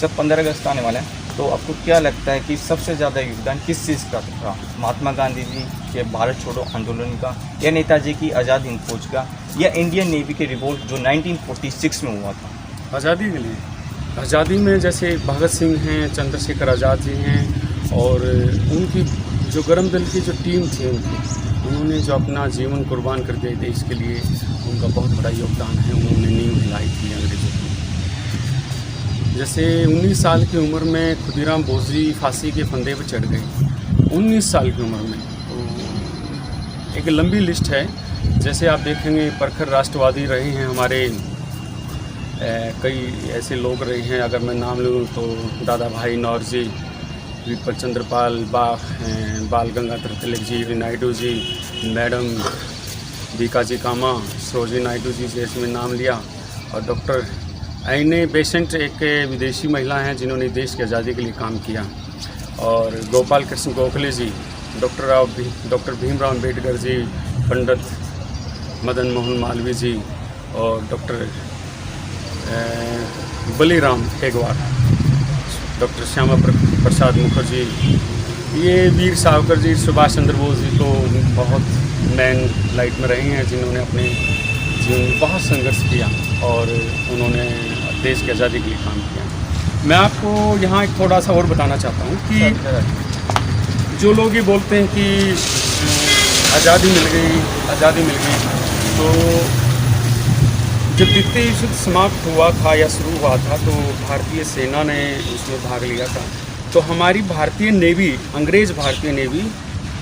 सब 15 अगस्त आने वाला है, तो आपको क्या लगता है कि सबसे ज़्यादा योगदान किस चीज़ का था? महात्मा गांधी जी के भारत छोड़ो आंदोलन का, या नेताजी की आज़ाद हिंद फौज का, या इंडियन नेवी के रिवोल्ट जो 1946 में हुआ था? आज़ादी के लिए, आज़ादी में जैसे भगत सिंह हैं, चंद्रशेखर आज़ाद जी हैं, और उनकी जो गरम दल की जो टीम थी उन्होंने जो अपना जीवन कुर्बान कर दिया देश के लिए, उनका बहुत बड़ा योगदान है। उन्होंने नींव हिलाई थी अंग्रेज़ों की। जैसे 19 साल की उम्र में खुदीराम बोस जी फांसी के फंदे पर चढ़ गए, 19 साल की उम्र में। तो एक लंबी लिस्ट है। जैसे आप देखेंगे प्रखर राष्ट्रवादी रहे हैं हमारे, कई ऐसे लोग रहे हैं, अगर मैं नाम लूँ तो दादा भाई नौरोजी, विपिन चंद्रपाल, बाल गंगाधर तिलक जी, नायडू जी, मैडम बीकाजी कामा, सरोजिनी नायडू जी जैसे मैं नाम लिया, और डॉक्टर एने बेसेंट एक विदेशी महिला हैं जिन्होंने देश की आज़ादी के लिए काम किया, और गोपाल कृष्ण गोखले जी, डॉक्टर भीमराव अम्बेडकर जी, पंडित मदन मोहन मालवीय जी, और डॉक्टर बलीराम हेगवार, डॉक्टर श्यामा प्रसाद मुखर्जी, ये वीर सावरकर जी, सुभाष चंद्र बोस जी तो बहुत मैन लाइट में रहे हैं, जिन्होंने अपने जीवन में बहुत संघर्ष किया और उन्होंने देश की आज़ादी के लिए काम किया। मैं आपको यहाँ एक थोड़ा सा और बताना चाहता हूँ कि जो लोग ये बोलते हैं कि आज़ादी मिल गई, तो जब द्वितीय युद्ध समाप्त हुआ था या शुरू हुआ था तो भारतीय सेना ने उसमें भाग लिया था। तो हमारी भारतीय नेवी, अंग्रेज़ भारतीय नेवी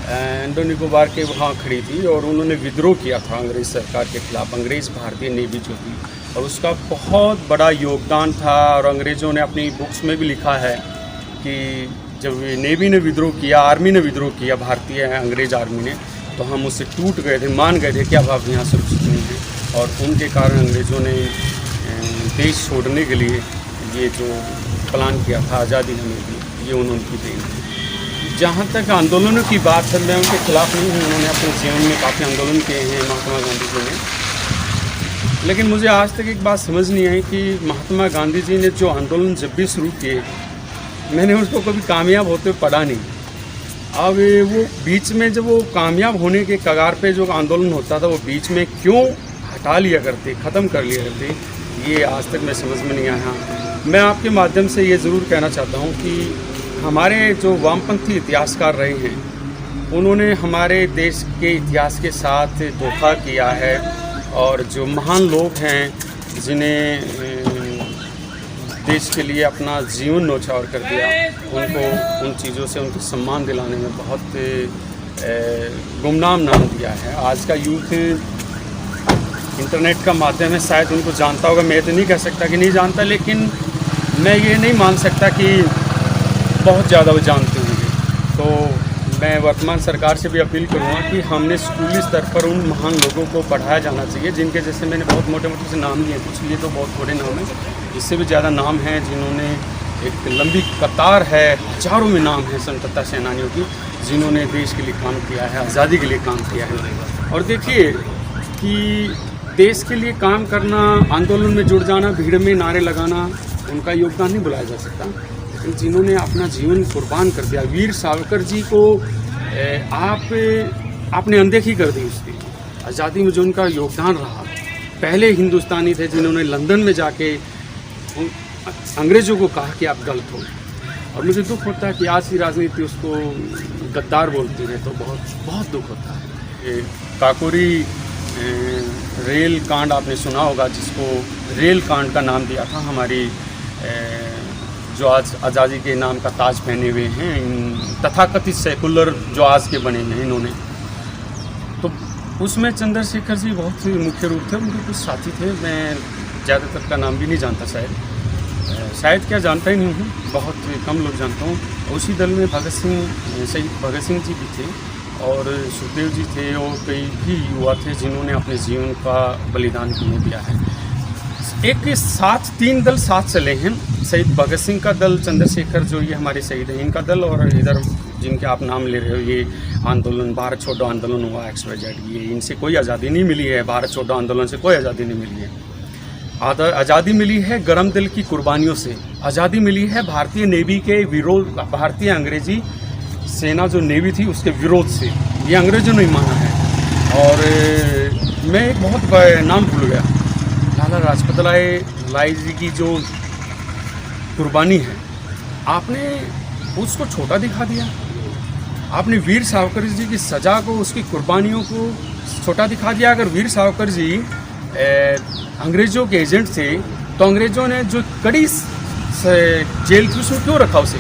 अंडमान निकोबार के वहाँ खड़ी थी और उन्होंने विद्रोह किया था अंग्रेज़ सरकार के ख़िलाफ़, अंग्रेज़ भारतीय नेवी जो थी, और उसका बहुत बड़ा योगदान था। और अंग्रेज़ों ने अपनी बुक्स में भी लिखा है कि जब नेवी ने विद्रोह किया, आर्मी ने विद्रोह किया, भारतीय अंग्रेज़ आर्मी ने, तो हम उससे टूट गए थे, मान गए थे कि अब आप यहाँ सुरक्षित नहीं हैं। और उनके कारण अंग्रेज़ों ने देश छोड़ने के लिए ये जो प्लान किया था आज़ादी हमें दी, ये उन्होंने देन थी। जहाँ तक आंदोलनों की बात है, मैं उनके खिलाफ़ नहीं हूँ, उन्होंने अपने जीवन में काफ़ी आंदोलन किए हैं महात्मा गांधी जी ने। लेकिन मुझे आज तक एक बात समझ नहीं आई कि महात्मा गांधी जी ने जो आंदोलन जब भी शुरू किए, मैंने उसको कभी कामयाब होते हुए पढ़ा नहीं। अब वो बीच में जब वो कामयाब होने के कगार पे जो आंदोलन होता था, वो बीच में क्यों हटा लिया करते, ख़त्म कर लिया करते, ये आज तक मैं समझ में नहीं आया। मैं आपके माध्यम से ये ज़रूर कहना चाहता हूँ कि हमारे जो वामपंथी इतिहासकार रहे हैं, उन्होंने हमारे देश के इतिहास के साथ धोखा किया है, और जो महान लोग हैं जिन्हें देश के लिए अपना जीवन न्यौछावर कर दिया, उनको उन चीज़ों से उनको सम्मान दिलाने में बहुत गुमनाम नाम दिया है। आज का यूथ इंटरनेट का माध्यम है, शायद उनको जानता होगा, मैं तो नहीं कह सकता कि नहीं जानता, लेकिन मैं ये नहीं मान सकता कि बहुत ज़्यादा वो जानते होंगे। तो मैं वर्तमान सरकार से भी अपील करूँगा कि हमने स्कूली स्तर पर उन महान लोगों को पढ़ाया जाना चाहिए, जिनके जैसे मैंने बहुत मोटे मोटे से नाम लिए, कुछ लिए तो बहुत थोड़े नाम हैं, इससे भी ज़्यादा नाम हैं जिन्होंने, एक लंबी कतार है, हजारों में नाम है स्वतंत्रता सेनानियों की, जिन्होंने देश के लिए काम किया है, आज़ादी के लिए काम किया है। और देखिए कि देश के लिए काम करना, आंदोलन में जुड़ जाना, भीड़ में नारे लगाना, उनका योगदान नहीं बुलाया जा सकता, लेकिन जिन्होंने अपना जीवन कुर्बान कर दिया। वीर सावरकर जी को आपने अनदेखी कर दी, उसकी आज़ादी में जो उनका योगदान रहा। पहले हिंदुस्तानी थे जिन्होंने लंदन में जाके अंग्रेज़ों को कहा कि आप गलत हो। और मुझे दुख होता है कि आज की राजनीति उसको गद्दार बोलती है, तो बहुत दुख होता है। काकोरी रेल कांड आपने सुना होगा, जिसको रेल कांड का नाम दिया था हमारी जो आज आज़ादी के नाम का ताज पहने हुए हैं तथाकथित सेकुलर जो आज के बने हैं इन्होंने। तो उसमें चंद्रशेखर जी बहुत ही मुख्य रूप थे, उनके कुछ साथी थे, मैं ज़्यादातर का नाम भी नहीं जानता, शायद क्या जानता ही नहीं हूँ, बहुत कम लोग जानता हूँ। उसी दल में शहीद भगत सिंह जी भी थे, और सुखदेव जी थे, और कई भी युवा थे जिन्होंने अपने जीवन का बलिदान किए दिया है। एक साथ 3 दल साथ चले हैं, शहीद भगत सिंह का दल, चंद्रशेखर जो ये हमारे शहीद हैं इनका दल, और इधर जिनके आप नाम ले रहे हो, ये आंदोलन भारत छोड़ो आंदोलन हुआ XYZ, ये इनसे कोई आज़ादी नहीं मिली है, भारत छोड़ो आंदोलन से कोई आज़ादी नहीं मिली है। आज़ादी मिली है गरम दिल की कुर्बानियों से, आज़ादी मिली है भारतीय नेवी के विरोध, भारतीय अंग्रेजी सेना जो नेवी थी उसके विरोध से। ये अंग्रेजों ने माना है। और मैं एक बहुत नाम भूल गया, लाला लाजपत राय जी की जो कुर्बानी है, आपने उसको छोटा दिखा दिया। आपने वीर सावरकर जी की सज़ा को, उसकी कुर्बानियों को छोटा दिखा दिया। अगर वीर सावरकर जी अंग्रेज़ों के एजेंट थे तो अंग्रेज़ों ने जो कड़ी जेल थी उसमें क्यों रखा उसे?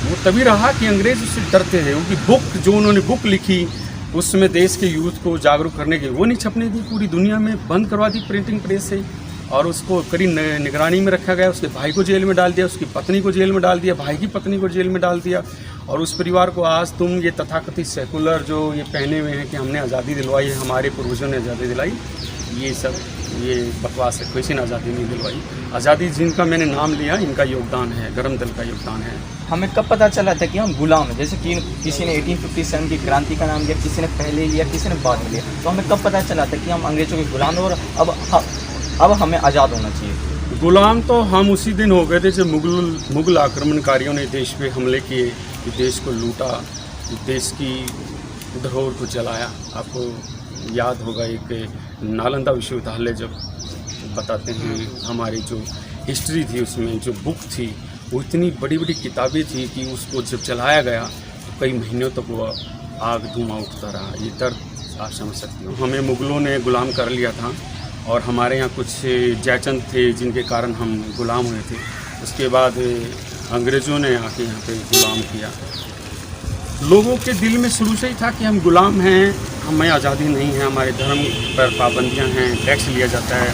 वो तभी रहा कि अंग्रेज़ उससे डरते थे। उनकी बुक जो उन्होंने बुक लिखी उसमें देश के यूथ को जागरूक करने की, वो नहीं छपने दी, पूरी दुनिया में बंद करवा दी प्रिंटिंग प्रेस से। और उसको कड़ी निगरानी में रखा गया। उसके भाई को जेल में डाल दिया, उसकी पत्नी को जेल में डाल दिया, भाई की पत्नी को जेल में डाल दिया। और उस परिवार को आज तुम ये तथाकथित सेकुलर जो ये पहने हुए हैं कि हमने आज़ादी दिलवाई है, हमारे पूर्वजों ने आज़ादी दिलाई, ये सब ये बकवास है। किसी ने आज़ादी नहीं दिलवाई। आज़ादी जिनका मैंने नाम लिया, इनका योगदान है, गरम दिल का योगदान है। हमें कब पता चला था कि हम गुलाम हैं? जैसे कि किसी ने 1857 की क्रांति का नाम लिया, किसी ने पहले लिया, किसी ने बाद में लिया, तो हमें कब पता चला था कि हम अंग्रेज़ों के गुलाम हैं और अब हमें आज़ाद होना चाहिए? गुलाम तो हम उसी दिन हो गए थे जब मुगल आक्रमणकारियों ने देश पे हमले किए, देश को लूटा, देश की धरोहर को जलाया। आपको याद होगा एक नालंदा विश्वविद्यालय जब बताते हैं हमारी जो हिस्ट्री थी, उसमें जो बुक थी वो इतनी बड़ी बड़ी किताबें थी कि उसको जब जलाया गया तो कई महीनों तक वो आग धुआं उठता रहा। ये दर्द आप समझ सकते हो। हमें मुगलों ने गुलाम कर लिया था और हमारे यहाँ कुछ जयचंद थे जिनके कारण हम गुलाम हुए थे। उसके बाद अंग्रेज़ों ने आके यहाँ पे गुलाम किया। लोगों के दिल में शुरू से ही था कि हम गुलाम हैं, हमें आज़ादी नहीं है, हमारे धर्म पर पाबंदियाँ हैं, टैक्स लिया जाता है,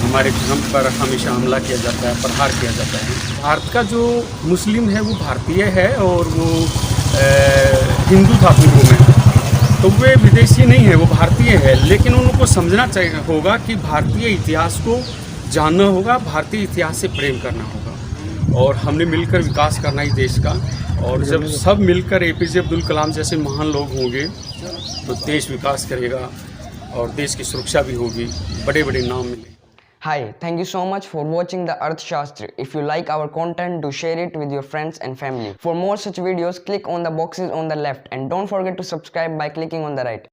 हमारे धर्म पर हमेशा हमला किया जाता है, प्रहार किया जाता है। भारत का जो मुस्लिम है वो भारतीय है और वो हिंदू था पूर्व में, तो वे विदेशी नहीं है, वो भारतीय है। लेकिन उनको समझना चाहिए होगा कि भारतीय इतिहास को जानना होगा, भारतीय इतिहास से प्रेम करना होगा और हमने मिलकर विकास करना ही देश का। और जब सब मिलकर APJ अब्दुल कलाम जैसे महान लोग होंगे तो देश विकास करेगा और देश की सुरक्षा भी होगी, बड़े बड़े नाम मिलेंगे। Hi, thank you so much for watching the Arthashastra. If you like our content, do share it with your friends and family. For more such videos, click on the boxes on the left and don't forget to subscribe by clicking on the right.